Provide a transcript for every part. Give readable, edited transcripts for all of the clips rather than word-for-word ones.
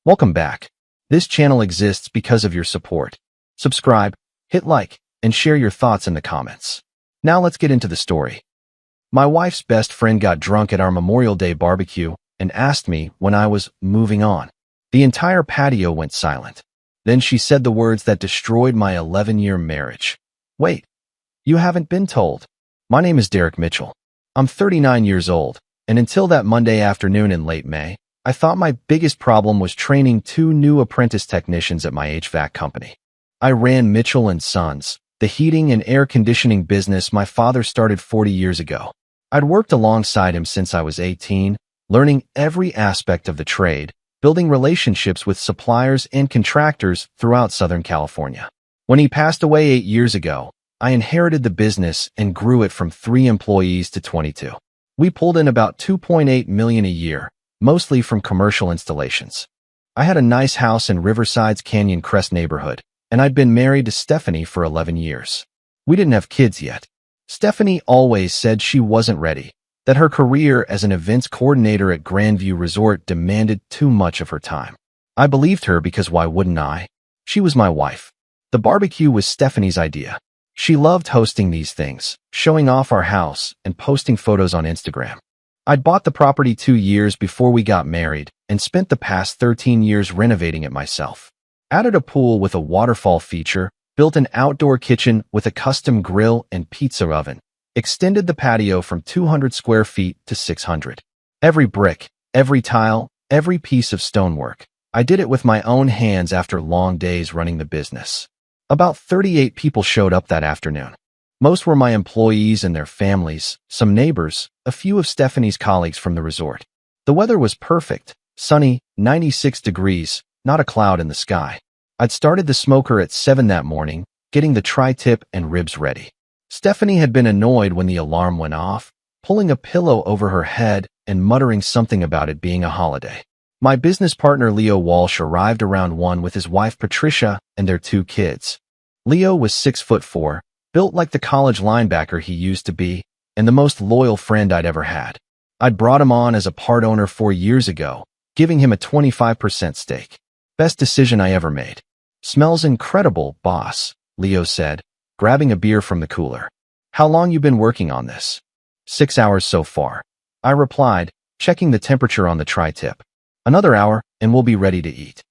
Welcome back. This channel exists because of your support. Subscribe, hit like, and share your thoughts in the comments. Now let's get into the story. My wife's best friend got drunk at our Memorial Day barbecue and asked me when I was moving on. The entire patio went silent. Then she said the words that destroyed my 11-year marriage. Wait, you haven't been told. My name is Derek Mitchell. I'm 39 years old, and until that Monday afternoon in late May, I thought my biggest problem was training 2 new apprentice technicians at my HVAC company. I ran Mitchell & Sons, the heating and air conditioning business my father started 40 years ago. I'd worked alongside him since I was 18, learning every aspect of the trade, building relationships with suppliers and contractors throughout Southern California. When he passed away 8 years ago, I inherited the business and grew it from 3 employees to 22. We pulled in about $2.8 million a year, mostly from commercial installations. I had a nice house in Riverside's Canyon Crest neighborhood, and I'd been married to Stephanie for 11 years. We didn't have kids yet. Stephanie always said she wasn't ready, that her career as an events coordinator at Grandview Resort demanded too much of her time. I believed her because why wouldn't I? She was my wife. The barbecue was Stephanie's idea. She loved hosting these things, showing off our house, and posting photos on Instagram. I'd bought the property 2 years before we got married and spent the past 13 years renovating it myself. Added a pool with a waterfall feature, built an outdoor kitchen with a custom grill and pizza oven, extended the patio from 200 square feet to 600. Every brick, every tile, every piece of stonework. I did it with my own hands after long days running the business. About 38 people showed up that afternoon. Most were my employees and their families, some neighbors, a few of Stephanie's colleagues from the resort. The weather was perfect, sunny, 96 degrees, not a cloud in the sky. I'd started the smoker at 7 that morning, getting the tri-tip and ribs ready. Stephanie had been annoyed when the alarm went off, pulling a pillow over her head and muttering something about it being a holiday. My business partner Leo Walsh arrived around 1 with his wife Patricia and their 2 kids. Leo was 6'4", built like the college linebacker he used to be, and the most loyal friend I'd ever had. I'd brought him on as a part owner 4 years ago, giving him a 25% stake. Best decision I ever made. Smells incredible, boss, Leo said, grabbing a beer from the cooler. How long you been working on this? 6 hours so far. I replied, checking the temperature on the tri-tip. Another hour, and we'll be ready to eat.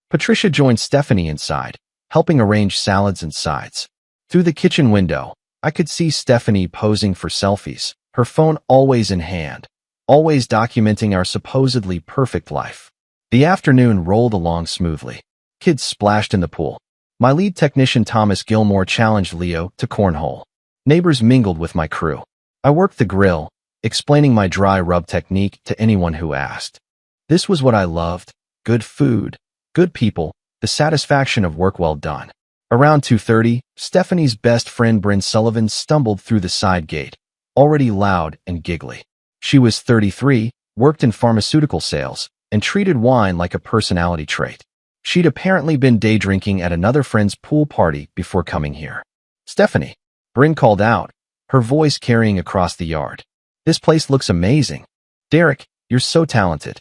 Patricia joined Stephanie inside, helping arrange salads and sides. Through the kitchen window, I could see Stephanie posing for selfies, her phone always in hand, always documenting our supposedly perfect life. The afternoon rolled along smoothly. Kids splashed in the pool. My lead technician Thomas Gilmore challenged Leo to cornhole. Neighbors mingled with my crew. I worked the grill, explaining my dry rub technique to anyone who asked. This was what I loved: good food, good people, the satisfaction of work well done. Around 2:30, Stephanie's best friend Bryn Sullivan stumbled through the side gate, already loud and giggly. She was 33, worked in pharmaceutical sales, and treated wine like a personality trait. She'd apparently been day drinking at another friend's pool party before coming here. Stephanie, Bryn called out, her voice carrying across the yard. This place looks amazing. Derek, you're so talented.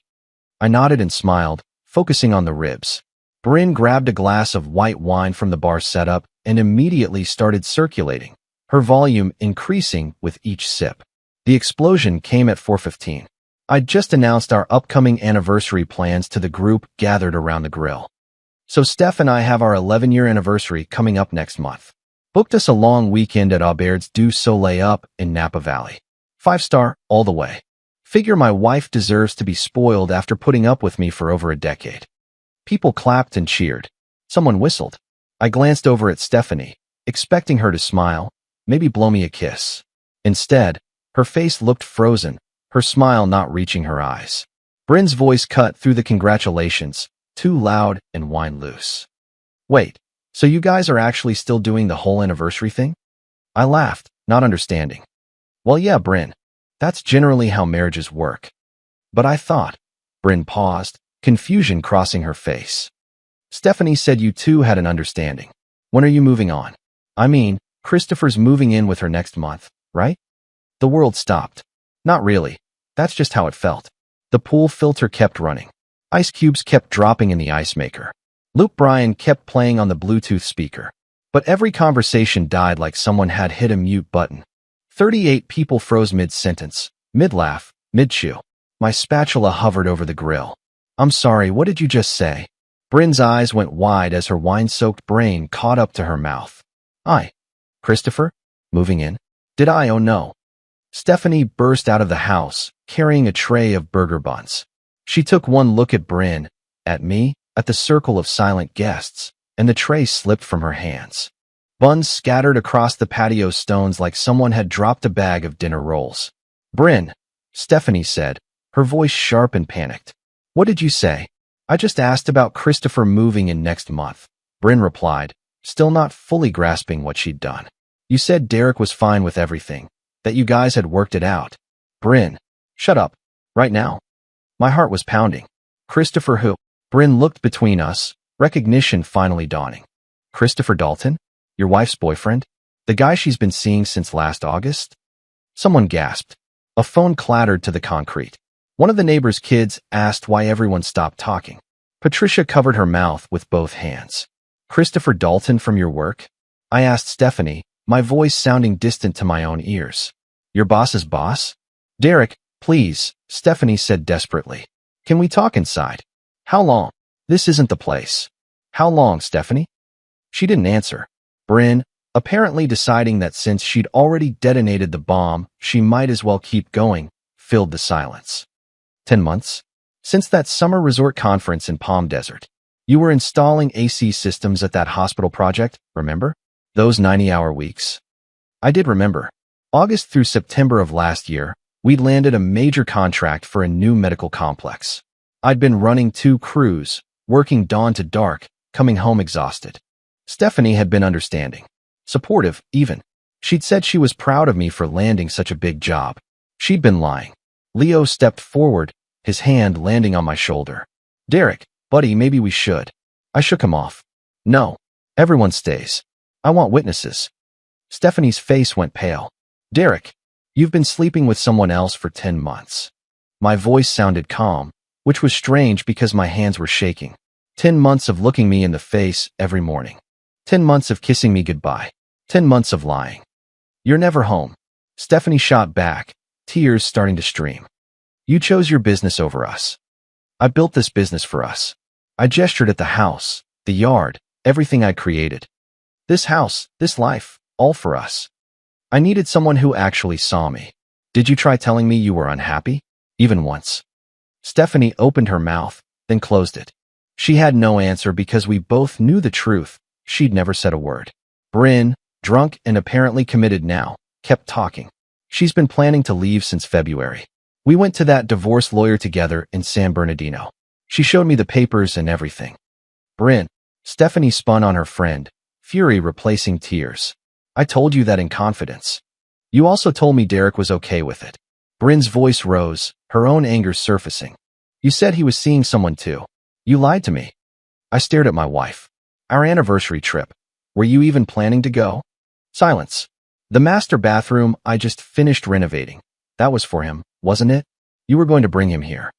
I nodded and smiled, focusing on the ribs. Bryn grabbed a glass of white wine from the bar setup and immediately started circulating, her volume increasing with each sip. The explosion came at 4:15. I'd just announced our upcoming anniversary plans to the group gathered around the grill. So Steph and I have our 11-year anniversary coming up next month. Booked us a long weekend at Aubert's du Soleil up in Napa Valley. 5-star, all the way. Figure my wife deserves to be spoiled after putting up with me for over a decade. People clapped and cheered. Someone whistled. I glanced over at Stephanie, expecting her to smile, maybe blow me a kiss. Instead, her face looked frozen, her smile not reaching her eyes. Bryn's voice cut through the congratulations, too loud and wine loose. Wait, so you guys are actually still doing the whole anniversary thing? I laughed, not understanding. Well, yeah, Bryn. That's generally how marriages work. But I thought. Bryn paused, confusion crossing her face. Stephanie said you two had an understanding. When are you moving on? I mean, Christopher's moving in with her next month, right? The world stopped. Not really. That's just how it felt. The pool filter kept running. Ice cubes kept dropping in the ice maker. Luke Bryan kept playing on the Bluetooth speaker. But every conversation died like someone had hit a mute button. 38 people froze mid-sentence, mid-laugh, mid-chew. My spatula hovered over the grill. I'm sorry, what did you just say? Bryn's eyes went wide as her wine-soaked brain caught up to her mouth. Christopher? Moving in? Did I? Oh no. Stephanie burst out of the house, carrying a tray of burger buns. She took one look at Bryn, at me, at the circle of silent guests, and the tray slipped from her hands. Buns scattered across the patio stones like someone had dropped a bag of dinner rolls. Bryn, Stephanie said, her voice sharp and panicked. What did you say? I just asked about Christopher moving in next month. Bryn replied, still not fully grasping what she'd done. You said Derek was fine with everything, that you guys had worked it out. Bryn, shut up. Right now. My heart was pounding. Christopher who? Bryn looked between us, recognition finally dawning. Christopher Dalton? Your wife's boyfriend? The guy she's been seeing since last August? Someone gasped. A phone clattered to the concrete. One of the neighbor's kids asked why everyone stopped talking. Patricia covered her mouth with both hands. Christopher Dalton from your work? I asked Stephanie, my voice sounding distant to my own ears. Your boss's boss? Derek, please, Stephanie said desperately. Can we talk inside? How long? This isn't the place. How long, Stephanie? She didn't answer. Bryn, apparently deciding that since she'd already detonated the bomb, she might as well keep going, filled the silence. 10 months? Since that summer resort conference in Palm Desert. You were installing AC systems at that hospital project, remember? Those 90-hour weeks? I did remember. August through September of last year, we'd landed a major contract for a new medical complex. I'd been running 2 crews, working dawn to dark, coming home exhausted. Stephanie had been understanding. Supportive, even. She'd said she was proud of me for landing such a big job. She'd been lying. Leo stepped forward, his hand landing on my shoulder. Derek, buddy, maybe we should. I shook him off. No. Everyone stays. I want witnesses. Stephanie's face went pale. Derek, you've been sleeping with someone else for 10 months. My voice sounded calm, which was strange because my hands were shaking. 10 months of looking me in the face every morning. 10 months of kissing me goodbye. 10 months of lying. You're never home. Stephanie shot back, tears starting to stream. You chose your business over us. I built this business for us. I gestured at the house, the yard, everything I created. This house, this life, all for us. I needed someone who actually saw me. Did you try telling me you were unhappy? Even once. Stephanie opened her mouth, then closed it. She had no answer because we both knew the truth. She'd never said a word. Bryn, drunk and apparently committed now, kept talking. She's been planning to leave since February. We went to that divorce lawyer together in San Bernardino. She showed me the papers and everything. Bryn, Stephanie spun on her friend, fury replacing tears. I told you that in confidence. You also told me Derek was okay with it. Bryn's voice rose, her own anger surfacing. You said he was seeing someone too. You lied to me. I stared at my wife. Our anniversary trip. Were you even planning to go? Silence. The master bathroom I just finished renovating. That was for him, wasn't it? You were going to bring him here.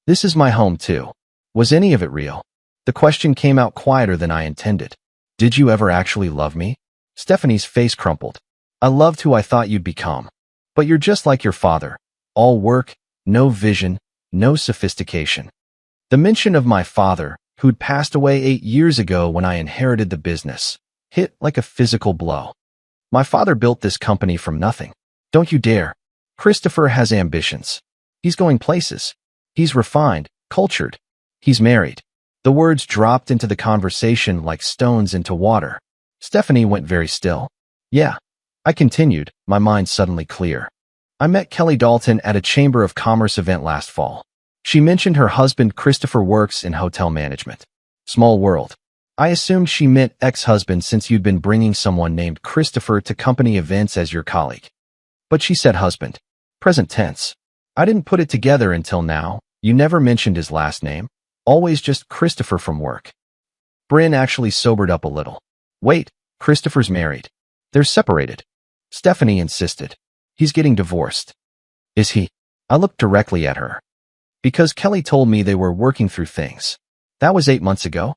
This is my home too. Was any of it real? The question came out quieter than I intended. Did you ever actually love me? Stephanie's face crumpled. I loved who I thought you'd become. But you're just like your father. All work, no vision, no sophistication. The mention of my father, who'd passed away 8 years ago when I inherited the business, hit like a physical blow. My father built this company from nothing. Don't you dare. Christopher has ambitions. He's going places. He's refined, cultured. He's married. The words dropped into the conversation like stones into water. Stephanie went very still. Yeah. I continued, my mind suddenly clear. I met Kelly Dalton at a Chamber of Commerce event last fall. She mentioned her husband Christopher works in hotel management. Small world. I assumed she meant ex-husband since you'd been bringing someone named Christopher to company events as your colleague. But she said husband. Present tense. I didn't put it together until now. You never mentioned his last name. Always just Christopher from work. Bryn actually sobered up a little. Wait, Christopher's married. They're separated. Stephanie insisted. He's getting divorced. Is he? I looked directly at her. Because Kelly told me they were working through things. That was 8 months ago?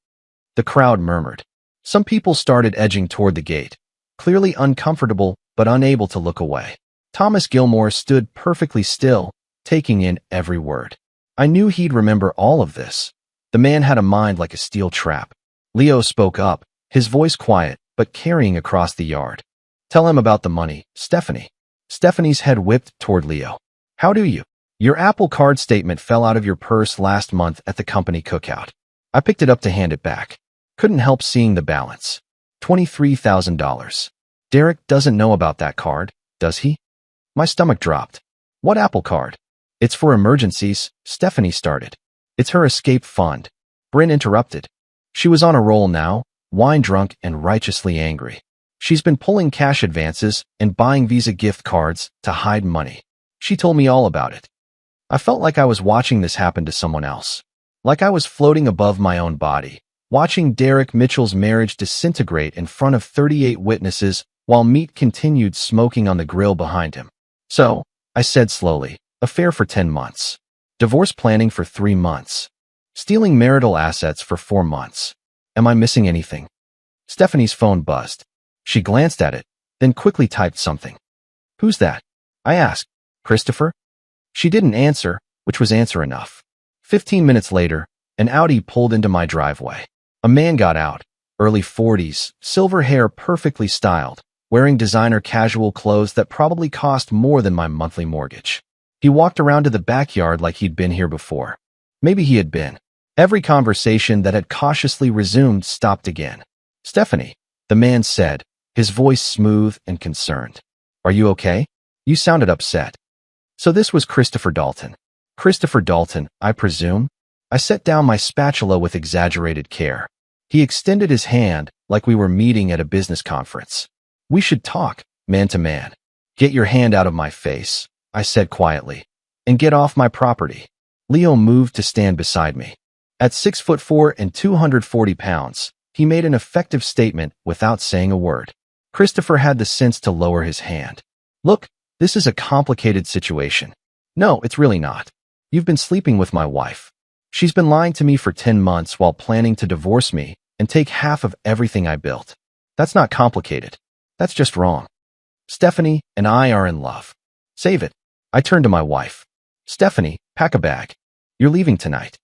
The crowd murmured. Some people started edging toward the gate, clearly uncomfortable but unable to look away. Thomas Gilmore stood perfectly still, taking in every word. I knew he'd remember all of this. The man had a mind like a steel trap. Leo spoke up, his voice quiet but carrying across the yard. Tell him about the money, Stephanie. Stephanie's head whipped toward Leo. How do you? Your Apple Card statement fell out of your purse last month at the company cookout. I picked it up to hand it back. Couldn't help seeing the balance. $23,000. Derek doesn't know about that card, does he? My stomach dropped. What Apple Card? It's for emergencies, Stephanie started. It's her escape fund. Bryn interrupted. She was on a roll now, wine-drunk and righteously angry. She's been pulling cash advances and buying Visa gift cards to hide money. She told me all about it. I felt like I was watching this happen to someone else. Like I was floating above my own body, watching Derek Mitchell's marriage disintegrate in front of 38 witnesses while meat continued smoking on the grill behind him. So, I said slowly, affair for 10 months. Divorce planning for 3 months. Stealing marital assets for 4 months. Am I missing anything? Stephanie's phone buzzed. She glanced at it, then quickly typed something. Who's that? I asked. Christopher? She didn't answer, which was answer enough. 15 minutes later, an Audi pulled into my driveway. A man got out, early 40s, silver hair perfectly styled, wearing designer casual clothes that probably cost more than my monthly mortgage. He walked around to the backyard like he'd been here before. Maybe he had been. Every conversation that had cautiously resumed stopped again. Stephanie, the man said, his voice smooth and concerned. Are you okay? You sounded upset. So this was Christopher Dalton. Christopher Dalton, I presume? I set down my spatula with exaggerated care. He extended his hand like we were meeting at a business conference. We should talk, man to man. Get your hand out of my face, I said quietly, and get off my property. Leo moved to stand beside me. At 6'4" and 240 pounds, he made an effective statement without saying a word. Christopher had the sense to lower his hand. Look, this is a complicated situation. No, it's really not. You've been sleeping with my wife. She's been lying to me for 10 months while planning to divorce me and take half of everything I built. That's not complicated. That's just wrong. Stephanie and I are in love. Save it. I turned to my wife. Stephanie, pack a bag. You're leaving tonight.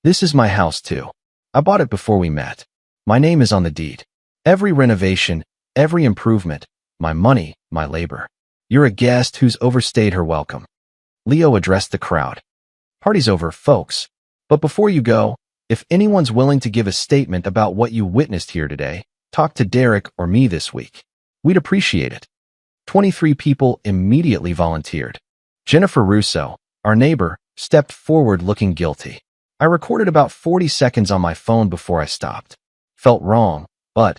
This is my house too. I bought it before we met. My name is on the deed. Every renovation, every improvement, my money, my labor. You're a guest who's overstayed her welcome. Leo addressed the crowd. Party's over, folks. But before you go, if anyone's willing to give a statement about what you witnessed here today, talk to Derek or me this week. We'd appreciate it. 23 people immediately volunteered. Jennifer Russo, our neighbor, stepped forward looking guilty. I recorded about 40 seconds on my phone before I stopped. Felt wrong, but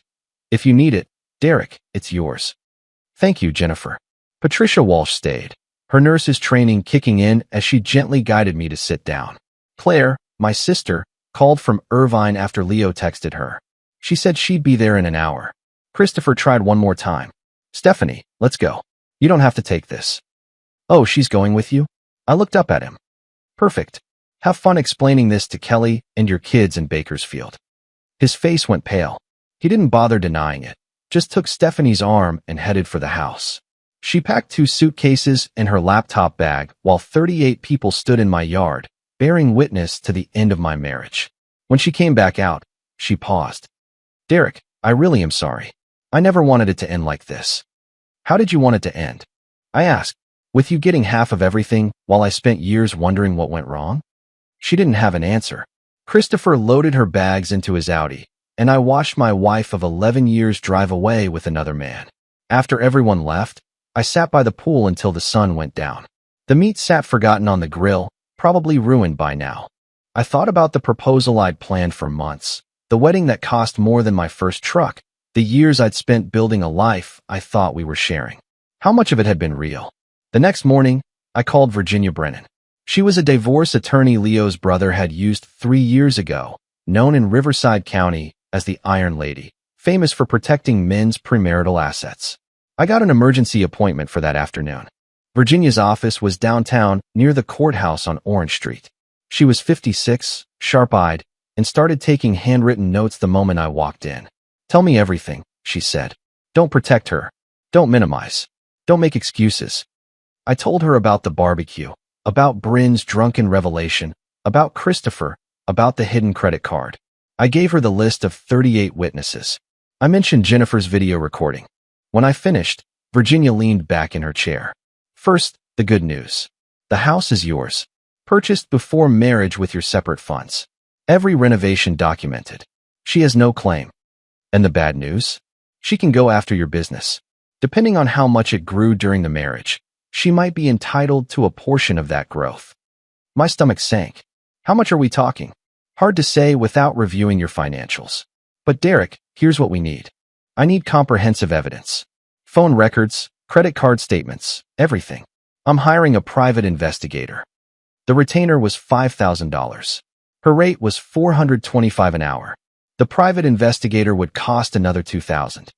if you need it, Derek, it's yours. Thank you, Jennifer. Patricia Walsh stayed, her nurse's training kicking in as she gently guided me to sit down. Claire, my sister, called from Irvine after Leo texted her. She said she'd be there in an hour. Christopher tried one more time. Stephanie, let's go. You don't have to take this. Oh, she's going with you? I looked up at him. Perfect. Have fun explaining this to Kelly and your kids in Bakersfield. His face went pale. He didn't bother denying it, just took Stephanie's arm and headed for the house. She packed 2 suitcases and her laptop bag while 38 people stood in my yard, bearing witness to the end of my marriage. When she came back out, she paused. Derek, I really am sorry. I never wanted it to end like this. How did you want it to end? I asked, with you getting half of everything while I spent years wondering what went wrong? She didn't have an answer. Christopher loaded her bags into his Audi, and I watched my wife of 11 years drive away with another man. After everyone left, I sat by the pool until the sun went down. The meat sat forgotten on the grill, probably ruined by now. I thought about the proposal I'd planned for months, the wedding that cost more than my first truck, the years I'd spent building a life I thought we were sharing. How much of it had been real? The next morning, I called Virginia Brennan. She was a divorce attorney Leo's brother had used 3 years ago, known in Riverside County as the Iron Lady, famous for protecting men's premarital assets. I got an emergency appointment for that afternoon. Virginia's office was downtown near the courthouse on Orange Street. She was 56, sharp-eyed, and started taking handwritten notes the moment I walked in. "Tell me everything," she said. "Don't protect her. Don't minimize. Don't make excuses." I told her about the barbecue, about Bryn's drunken revelation, about Christopher, about the hidden credit card. I gave her the list of 38 witnesses. I mentioned Jennifer's video recording. When I finished, Virginia leaned back in her chair. "First, the good news. The house is yours. Purchased before marriage with your separate funds. Every renovation documented. She has no claim. And the bad news? She can go after your business. Depending on how much it grew during the marriage, she might be entitled to a portion of that growth." My stomach sank. "How much are we talking?" "Hard to say without reviewing your financials. But Derek, here's what we need. I need comprehensive evidence. Phone records, credit card statements, everything. I'm hiring a private investigator." The retainer was $5,000. Her rate was $425 an hour. The private investigator would cost another $2,000.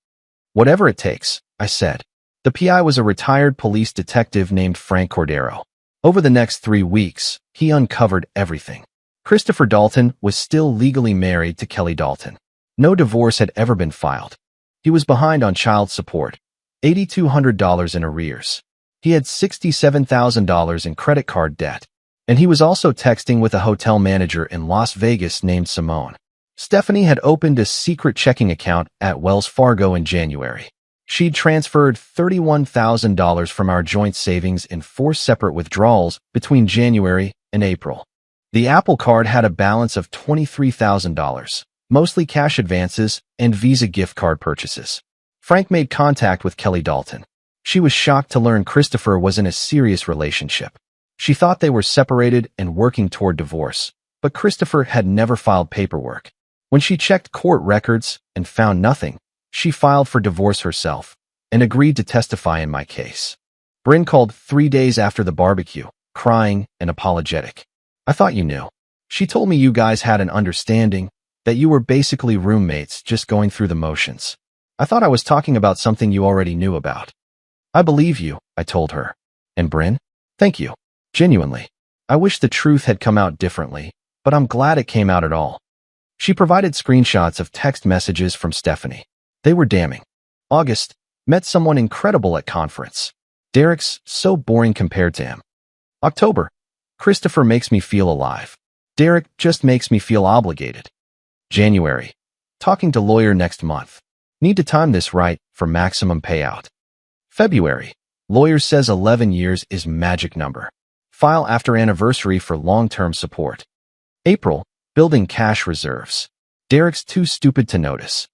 "Whatever it takes," I said. The PI was a retired police detective named Frank Cordero. Over the next 3 weeks, he uncovered everything. Christopher Dalton was still legally married to Kelly Dalton. No divorce had ever been filed. He was behind on child support, $8,200 in arrears. He had $67,000 in credit card debt. And he was also texting with a hotel manager in Las Vegas named Simone. Stephanie had opened a secret checking account at Wells Fargo in January. She'd transferred $31,000 from our joint savings in 4 separate withdrawals between January and April. The Apple Card had a balance of $23,000, mostly cash advances and Visa gift card purchases. Frank made contact with Kelly Dalton. She was shocked to learn Christopher was in a serious relationship. She thought they were separated and working toward divorce, but Christopher had never filed paperwork. When she checked court records and found nothing, she filed for divorce herself and agreed to testify in my case. Bryn called 3 days after the barbecue, crying and apologetic. "I thought you knew. She told me you guys had an understanding, that you were basically roommates just going through the motions. I thought I was talking about something you already knew about." "I believe you," I told her. "And Bryn? Thank you. Genuinely. I wish the truth had come out differently, but I'm glad it came out at all." She provided screenshots of text messages from Stephanie. They were damning. August, met someone incredible at conference. Derek's so boring compared to him. October, Christopher makes me feel alive. Derek just makes me feel obligated. January, talking to lawyer next month. Need to time this right for maximum payout. February, lawyer says 11 years is magic number. File after anniversary for long-term support. April, building cash reserves. Derek's too stupid to notice.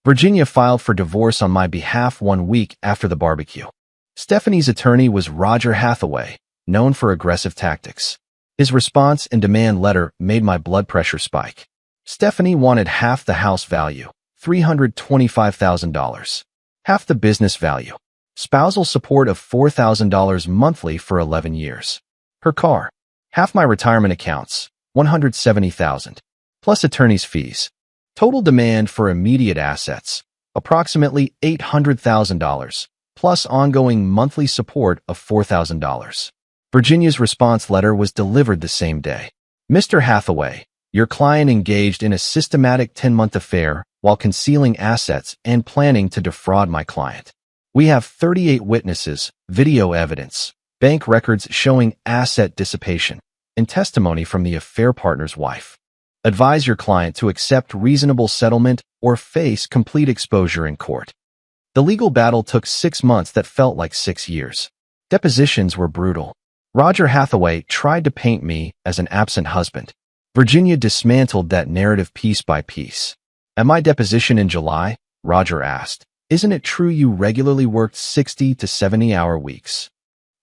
Virginia filed for divorce on my behalf 1 week after the barbecue. Stephanie's attorney was Roger Hathaway, known for aggressive tactics. His response and demand letter made my blood pressure spike. Stephanie wanted half the house value, $325,000. Half the business value. Spousal support of $4,000 monthly for 11 years. Her car. Half my retirement accounts, $170,000. Plus attorney's fees. Total demand for immediate assets, approximately $800,000, plus ongoing monthly support of $4,000. Virginia's response letter was delivered the same day. "Mr. Hathaway, your client engaged in a systematic 10-month affair while concealing assets and planning to defraud my client. We have 38 witnesses, video evidence, bank records showing asset dissipation, and testimony from the affair partner's wife. Advise your client to accept reasonable settlement or face complete exposure in court." The legal battle took 6 months that felt like 6 years. Depositions were brutal. Roger Hathaway tried to paint me as an absent husband. Virginia dismantled that narrative piece by piece. At my deposition in July, Roger asked, "Isn't it true you regularly worked 60 to 70-hour weeks?"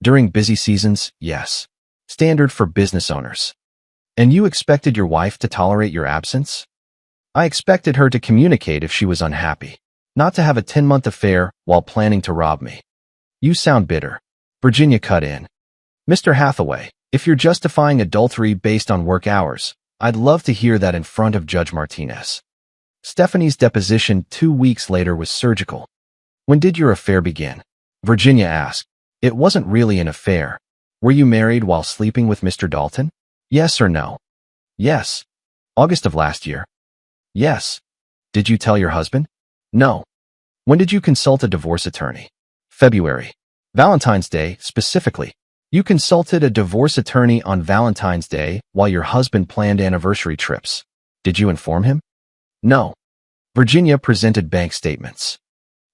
During busy seasons, yes. Standard for business owners. "And you expected your wife to tolerate your absence?" "I expected her to communicate if she was unhappy, not to have a 10-month affair while planning to rob me." "You sound bitter." Virginia cut in. "Mr. Hathaway, if you're justifying adultery based on work hours, I'd love to hear that in front of Judge Martinez." Stephanie's deposition 2 weeks later was surgical. "When did your affair begin?" Virginia asked. "It wasn't really an affair. Were you married while sleeping with Mr. Dalton?" Yes or no? Yes. August of last year. Yes. Did you tell your husband? No. When did you consult a divorce attorney? February. Valentine's Day, specifically. You consulted a divorce attorney on Valentine's Day while your husband planned anniversary trips. Did you inform him? No. Virginia presented bank statements.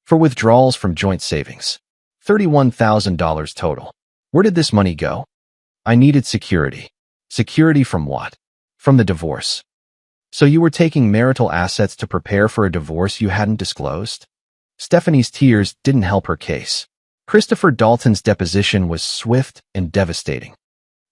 For withdrawals from joint savings. $31,000 total. Where did this money go? I needed security. Security from what? From the divorce. So you were taking marital assets to prepare for a divorce you hadn't disclosed? Stephanie's tears didn't help her case. Christopher Dalton's deposition was swift and devastating.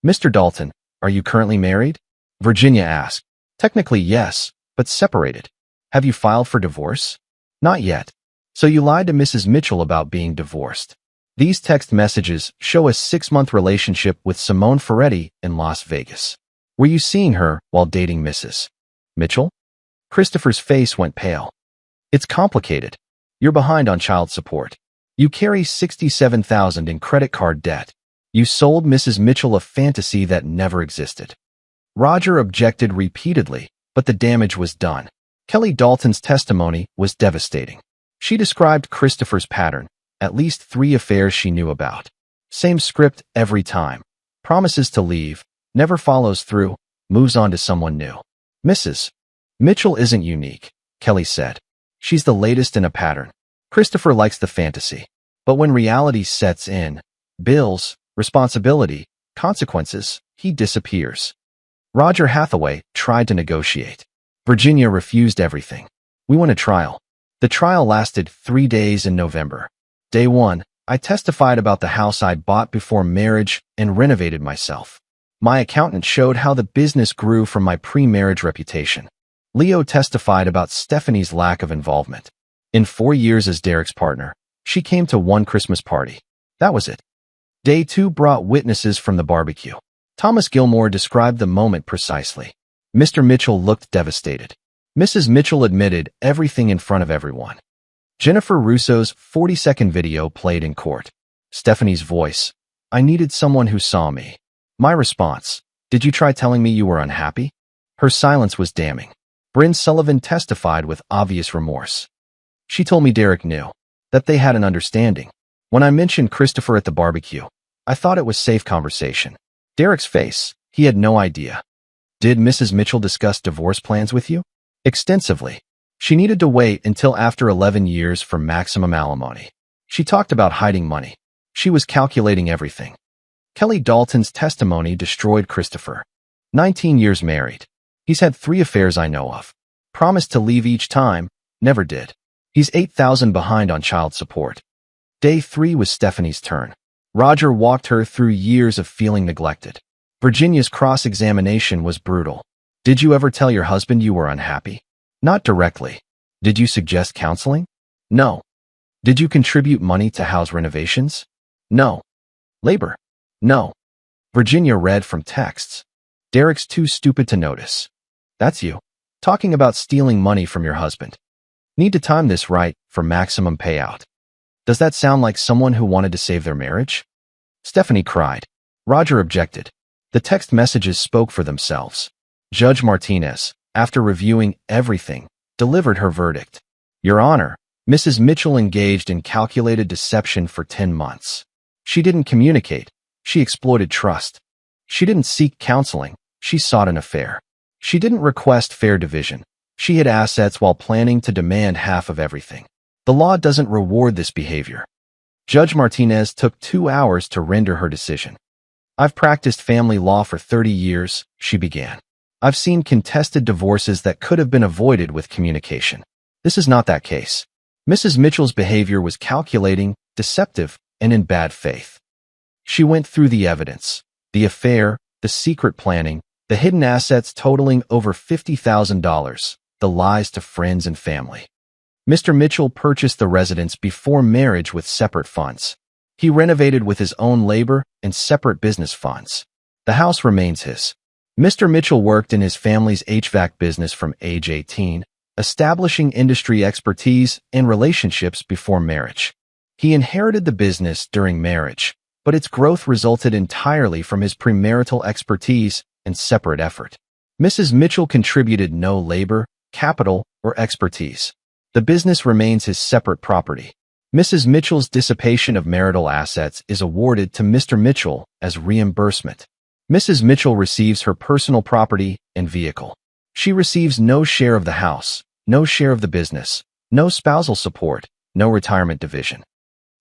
Mr. Dalton, are you currently married? Virginia asked. Technically, yes, but separated. Have you filed for divorce? Not yet. So you lied to Mrs. Mitchell about being divorced. These text messages show a 6-month relationship with Simone Ferretti in Las Vegas. Were you seeing her while dating Mrs. Mitchell? Christopher's face went pale. It's complicated. You're behind on child support. You carry $67,000 in credit card debt. You sold Mrs. Mitchell a fantasy that never existed. Roger objected repeatedly, but the damage was done. Kelly Dalton's testimony was devastating. She described Christopher's pattern, at least 3 affairs she knew about. Same script every time. Promises to leave, never follows through, moves on to someone new. Mrs. Mitchell isn't unique, Kelly said. She's the latest in a pattern. Christopher likes the fantasy. But when reality sets in, bills, responsibility, consequences, he disappears. Roger Hathaway tried to negotiate. Virginia refused everything. We want a trial. The trial lasted 3 days in November. Day 1, I testified about the house I bought before marriage and renovated myself. My accountant showed how the business grew from my pre-marriage reputation. Leo testified about Stephanie's lack of involvement. In 4 years as Derek's partner, she came to 1 Christmas party. That was it. Day 2 brought witnesses from the barbecue. Thomas Gilmore described the moment precisely. Mr. Mitchell looked devastated. Mrs. Mitchell admitted everything in front of everyone. Jennifer Russo's 40-second video played in court. Stephanie's voice. I needed someone who saw me. My response. Did you try telling me you were unhappy? Her silence was damning. Bryn Sullivan testified with obvious remorse. She told me Derek knew, that they had an understanding. When I mentioned Christopher at the barbecue, I thought it was safe conversation. Derek's face, he had no idea. Did Mrs. Mitchell discuss divorce plans with you? Extensively. She needed to wait until after 11 years for maximum alimony. She talked about hiding money. She was calculating everything. Kelly Dalton's testimony destroyed Christopher. 19 years married. He's had 3 affairs I know of. Promised to leave each time, never did. He's $8,000 behind on child support. Day 3 was Stephanie's turn. Roger walked her through years of feeling neglected. Virginia's cross-examination was brutal. Did you ever tell your husband you were unhappy? Not directly. Did you suggest counseling? No. Did you contribute money to house renovations? No. Labor? No. Virginia read from texts. Derek's too stupid to notice. That's you. Talking about stealing money from your husband. Need to time this right for maximum payout. Does that sound like someone who wanted to save their marriage? Stephanie cried. Roger objected. The text messages spoke for themselves. Judge Martinez, after reviewing everything, delivered her verdict. Your Honor, Mrs. Mitchell engaged in calculated deception for 10 months. She didn't communicate. She exploited trust. She didn't seek counseling. She sought an affair. She didn't request fair division. She hid assets while planning to demand half of everything. The law doesn't reward this behavior. Judge Martinez took 2 hours to render her decision. I've practiced family law for 30 years, she began. I've seen contested divorces that could have been avoided with communication. This is not that case. Mrs. Mitchell's behavior was calculating, deceptive, and in bad faith. She went through the evidence, the affair, the secret planning, the hidden assets totaling over $50,000, the lies to friends and family. Mr. Mitchell purchased the residence before marriage with separate funds. He renovated with his own labor and separate business funds. The house remains his. Mr. Mitchell worked in his family's HVAC business from age 18, establishing industry expertise and relationships before marriage. He inherited the business during marriage, but its growth resulted entirely from his premarital expertise and separate effort. Mrs. Mitchell contributed no labor, capital, or expertise. The business remains his separate property. Mrs. Mitchell's dissipation of marital assets is awarded to Mr. Mitchell as reimbursement. Mrs. Mitchell receives her personal property and vehicle. She receives no share of the house, no share of the business, no spousal support, no retirement division.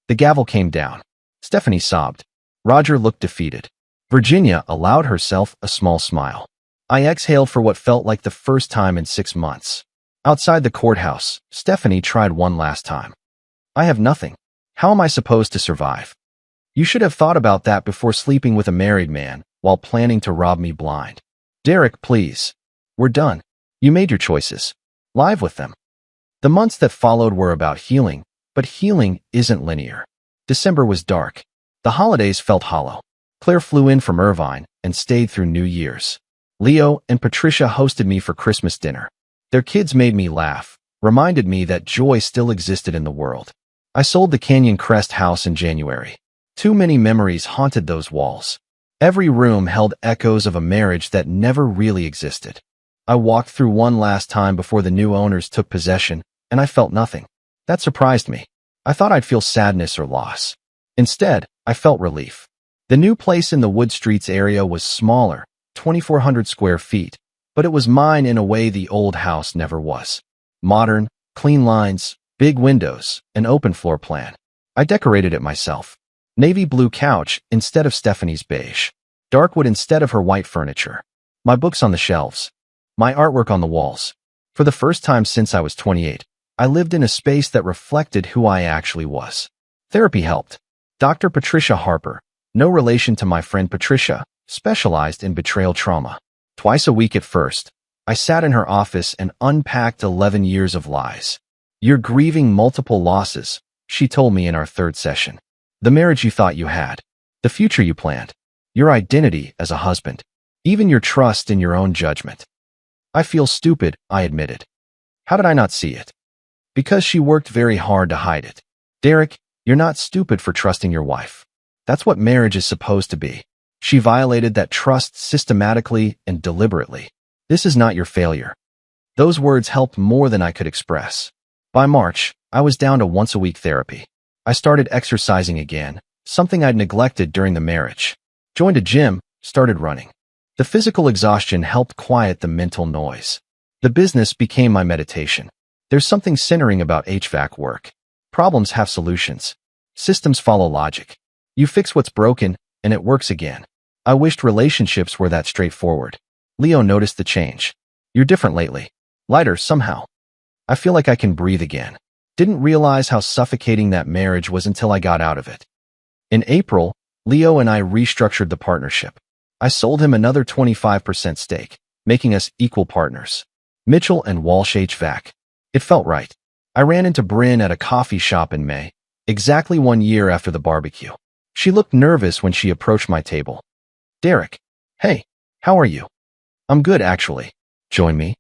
The gavel came down. Stephanie sobbed. Roger looked defeated. Virginia allowed herself a small smile. I exhaled for what felt like the first time in 6 months. Outside the courthouse, Stephanie tried one last time. I have nothing. How am I supposed to survive? You should have thought about that before sleeping with a married man while planning to rob me blind. Derek, please. We're done. You made your choices. Live with them. The months that followed were about healing, but healing isn't linear. December was dark. The holidays felt hollow. Claire flew in from Irvine and stayed through New Year's. Leo and Patricia hosted me for Christmas dinner. Their kids made me laugh, reminded me that joy still existed in the world. I sold the Canyon Crest house in January. Too many memories haunted those walls. Every room held echoes of a marriage that never really existed. I walked through one last time before the new owners took possession, and I felt nothing. That surprised me. I thought I'd feel sadness or loss. Instead, I felt relief. The new place in the Wood Streets area was smaller, 2,400 square feet, but it was mine in a way the old house never was. Modern, clean lines, big windows, an open floor plan. I decorated it myself. Navy blue couch instead of Stephanie's beige. Dark wood instead of her white furniture. My books on the shelves. My artwork on the walls. For the first time since I was 28, I lived in a space that reflected who I actually was. Therapy helped. Dr. Patricia Harper, no relation to my friend Patricia, specialized in betrayal trauma. Twice a week at first, I sat in her office and unpacked 11 years of lies. You're grieving multiple losses, she told me in our third session. The marriage you thought you had. The future you planned. Your identity as a husband. Even your trust in your own judgment. I feel stupid, I admitted. How did I not see it? Because she worked very hard to hide it. Derek, you're not stupid for trusting your wife. That's what marriage is supposed to be. She violated that trust systematically and deliberately. This is not your failure. Those words helped more than I could express. By March, I was down to once-a-week therapy. I started exercising again, something I'd neglected during the marriage. Joined a gym, started running. The physical exhaustion helped quiet the mental noise. The business became my meditation. There's something centering about HVAC work. Problems have solutions. Systems follow logic. You fix what's broken, and it works again. I wished relationships were that straightforward. Leo noticed the change. You're different lately. Lighter, somehow. I feel like I can breathe again. Didn't realize how suffocating that marriage was until I got out of it. In April, Leo and I restructured the partnership. I sold him another 25% stake, making us equal partners. Mitchell and Walsh HVAC. It felt right. I ran into Bryn at a coffee shop in May, exactly 1 year after the barbecue. She looked nervous when she approached my table. Derek. Hey, how are you? I'm good, actually. Join me.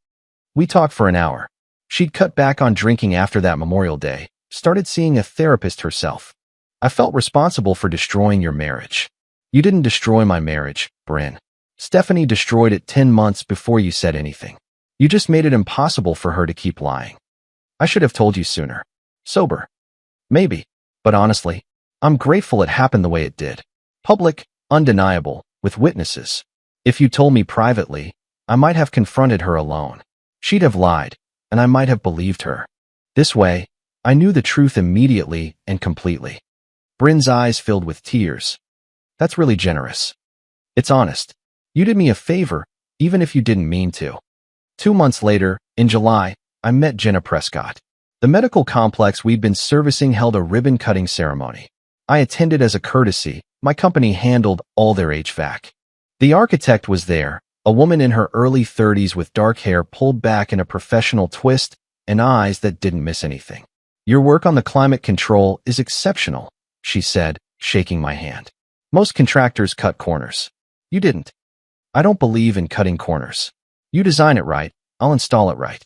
We talked for an hour. She'd cut back on drinking after that Memorial Day, started seeing a therapist herself. I felt responsible for destroying your marriage. You didn't destroy my marriage, Bryn. Stephanie destroyed it 10 months before you said anything. You just made it impossible for her to keep lying. I should have told you sooner. Sober. Maybe. But honestly, I'm grateful it happened the way it did. Public, undeniable, with witnesses. If you told me privately, I might have confronted her alone. She'd have lied, and I might have believed her. This way, I knew the truth immediately and completely. Bryn's eyes filled with tears. That's really generous. It's honest. You did me a favor, even if you didn't mean to. 2 months later, in July, I met Jenna Prescott. The medical complex we'd been servicing held a ribbon-cutting ceremony. I attended as a courtesy. My company handled all their HVAC. The architect was there, a woman in her early 30s with dark hair pulled back in a professional twist and eyes that didn't miss anything. Your work on the climate control is exceptional, she said, shaking my hand. Most contractors cut corners. You didn't. I don't believe in cutting corners. You design it right, I'll install it right.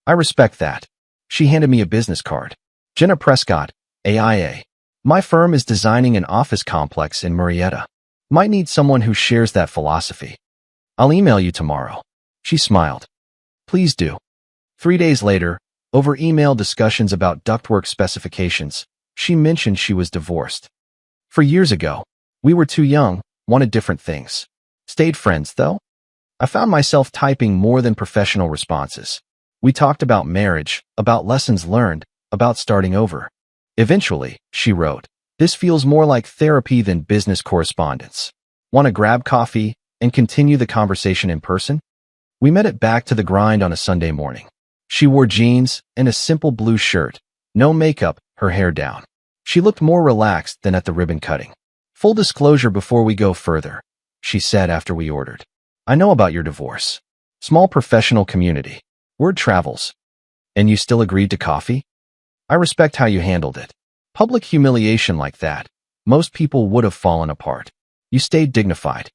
I respect that. She handed me a business card. Jenna Prescott, AIA. My firm is designing an office complex in Murrieta. Might need someone who shares that philosophy. I'll email you tomorrow. She smiled. Please do. 3 days later, over email discussions about ductwork specifications, she mentioned she was divorced. For years ago, we were too young, wanted different things. Stayed friends, though. I found myself typing more than professional responses. We talked about marriage, about lessons learned, about starting over. Eventually, she wrote, "This feels more like therapy than business correspondence. Want to grab coffee and continue the conversation in person?" We met at Back to the Grind on a Sunday morning. She wore jeans and a simple blue shirt, no makeup, her hair down. She looked more relaxed than at the ribbon cutting. "Full disclosure before we go further," she said after we ordered. "I know about your divorce. Small professional community. Word travels. And you still agreed to coffee? I respect how you handled it. Public humiliation like that. Most people would have fallen apart. You stayed dignified.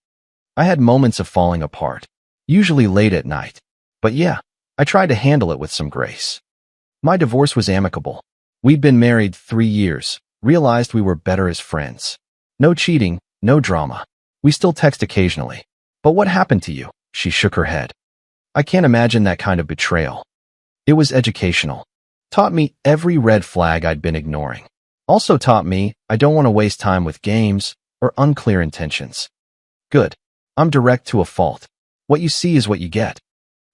I had moments of falling apart, usually late at night. But yeah, I tried to handle it with some grace. My divorce was amicable. We'd been married 3 years, realized we were better as friends. No cheating, no drama. We still text occasionally. But what happened to you?" She shook her head. "I can't imagine that kind of betrayal. It was educational. Taught me every red flag I'd been ignoring. Also taught me I don't want to waste time with games or unclear intentions. Good. I'm direct to a fault. What you see is what you get."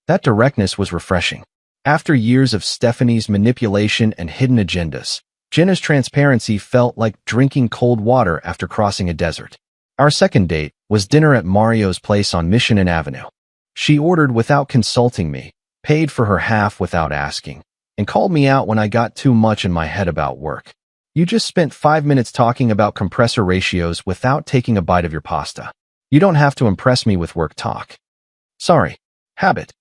That directness was refreshing. After years of Stephanie's manipulation and hidden agendas, Jenna's transparency felt like drinking cold water after crossing a desert. Our second date was dinner at Mario's place on Mission Avenue. She ordered without consulting me, paid for her half without asking, and called me out when I got too much in my head about work. "You just spent 5 minutes talking about compressor ratios without taking a bite of your pasta. You don't have to impress me with work talk." "Sorry. Habit.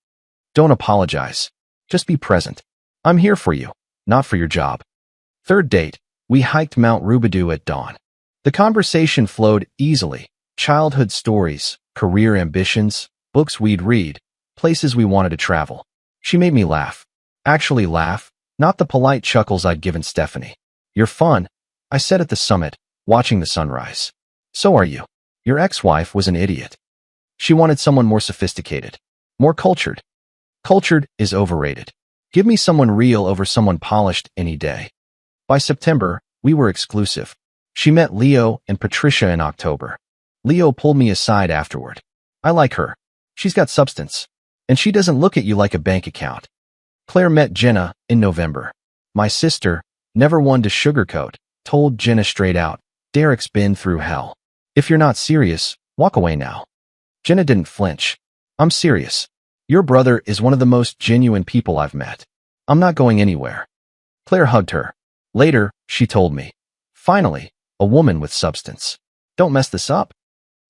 Don't apologize. Just be present. I'm here for you, not for your job." Third date, we hiked Mount Rubidoux at dawn. The conversation flowed easily. Childhood stories, career ambitions, books we'd read, places we wanted to travel. She made me laugh. Actually laugh, not the polite chuckles I'd given Stephanie. "You're fun," I said at the summit, watching the sunrise. "So are you. Your ex-wife was an idiot." She wanted someone more sophisticated, more cultured. Cultured is overrated. Give me someone real over someone polished any day. By September, we were exclusive. She met Leo and Patricia in October. Leo pulled me aside afterward. "I like her. She's got substance. And she doesn't look at you like a bank account." Claire met Jenna in November. My sister, never one to sugarcoat, told Jenna straight out, "Derek's been through hell. If you're not serious, walk away now." Jenna didn't flinch. "I'm serious. Your brother is one of the most genuine people I've met. I'm not going anywhere." Claire hugged her. Later, she told me, "Finally, a woman with substance. Don't mess this up."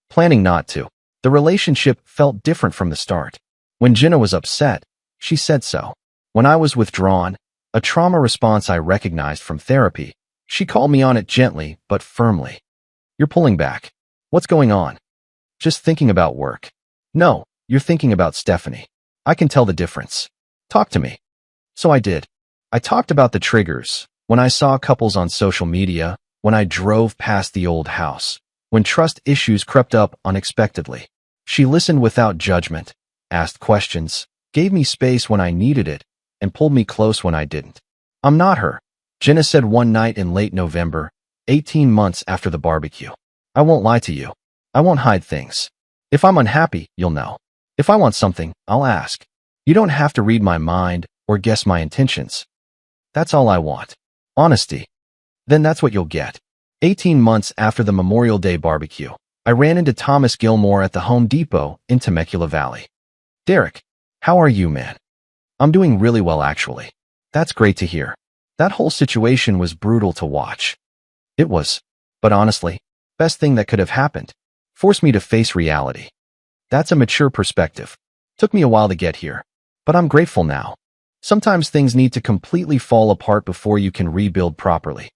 Planning not to. The relationship felt different from the start. When Jenna was upset, she said so. When I was withdrawn, a trauma response I recognized from therapy, she called me on it gently but firmly. "You're pulling back. What's going on?" "Just thinking about work." "No, you're thinking about Stephanie. I can tell the difference. Talk to me." So I did. I talked about the triggers, when I saw couples on social media, when I drove past the old house, when trust issues crept up unexpectedly. She listened without judgment, asked questions, gave me space when I needed it, and pulled me close when I didn't. "I'm not her," Jenna said one night in late November, 18 months after the barbecue. "I won't lie to you. I won't hide things. If I'm unhappy, you'll know. If I want something, I'll ask. You don't have to read my mind or guess my intentions. That's all I want. Honesty. Then that's what you'll get." 18 months after the Memorial Day barbecue, I ran into Thomas Gilmore at the Home Depot in Temecula Valley. "Derek, how are you, man?" "I'm doing really well, actually." "That's great to hear. That whole situation was brutal to watch." "It was. But honestly, best thing that could have happened. Forced me to face reality." "That's a mature perspective. Took me a while to get here. But I'm grateful now. Sometimes things need to completely fall apart before you can rebuild properly."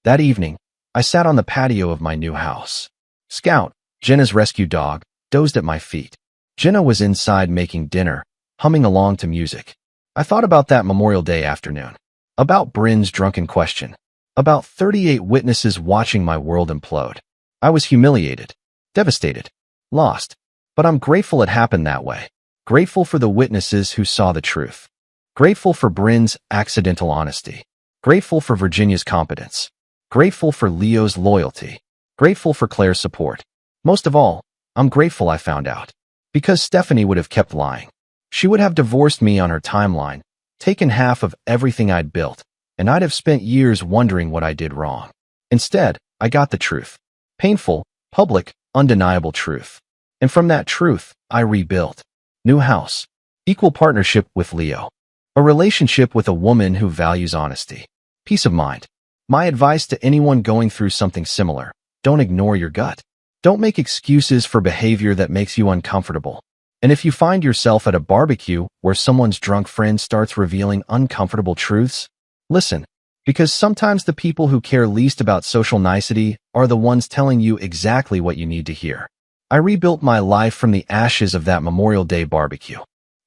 That evening, I sat on the patio of my new house. Scout, Jenna's rescue dog, dozed at my feet. Jenna was inside making dinner, humming along to music. I thought about that Memorial Day afternoon. About Bryn's drunken question. About 38 witnesses watching my world implode. I was humiliated, devastated, lost. But I'm grateful it happened that way. Grateful for the witnesses who saw the truth. Grateful for Bryn's accidental honesty. Grateful for Virginia's competence. Grateful for Leo's loyalty. Grateful for Claire's support. Most of all, I'm grateful I found out. Because Stephanie would have kept lying. She would have divorced me on her timeline, taken half of everything I'd built, and I'd have spent years wondering what I did wrong. Instead, I got the truth. Painful, public, undeniable truth. And from that truth, I rebuilt. New house. Equal partnership with Leo. A relationship with a woman who values honesty. Peace of mind. My advice to anyone going through something similar: don't ignore your gut. Don't make excuses for behavior that makes you uncomfortable. And if you find yourself at a barbecue where someone's drunk friend starts revealing uncomfortable truths, listen, because sometimes the people who care least about social nicety are the ones telling you exactly what you need to hear. I rebuilt my life from the ashes of that Memorial Day barbecue.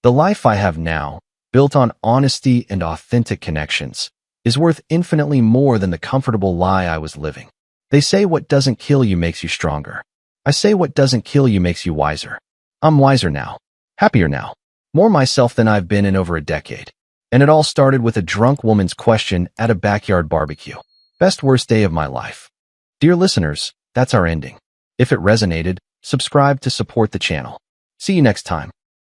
The life I have now, built on honesty and authentic connections, is worth infinitely more than the comfortable lie I was living. They say what doesn't kill you makes you stronger. I say what doesn't kill you makes you wiser. I'm wiser now, happier now, more myself than I've been in over a decade. And it all started with a drunk woman's question at a backyard barbecue. Best worst day of my life. Dear listeners, that's our ending. If it resonated, subscribe to support the channel. See you next time.